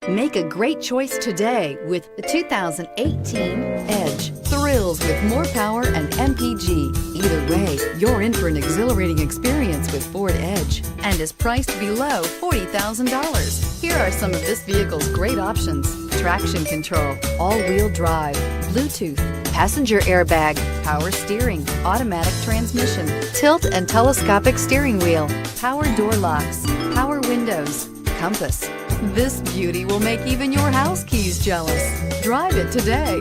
Make a great choice today with the 2018 Edge. Thrills with more power and MPG. Either way, you're in for an exhilarating experience with Ford Edge and is priced below $40,000. Here are some of this vehicle's great options: traction control, all-wheel drive, Bluetooth, passenger airbag, power steering, automatic transmission, tilt and telescopic steering wheel, power door locks, power windows, compass. This beauty will make even your house keys jealous. Drive it today.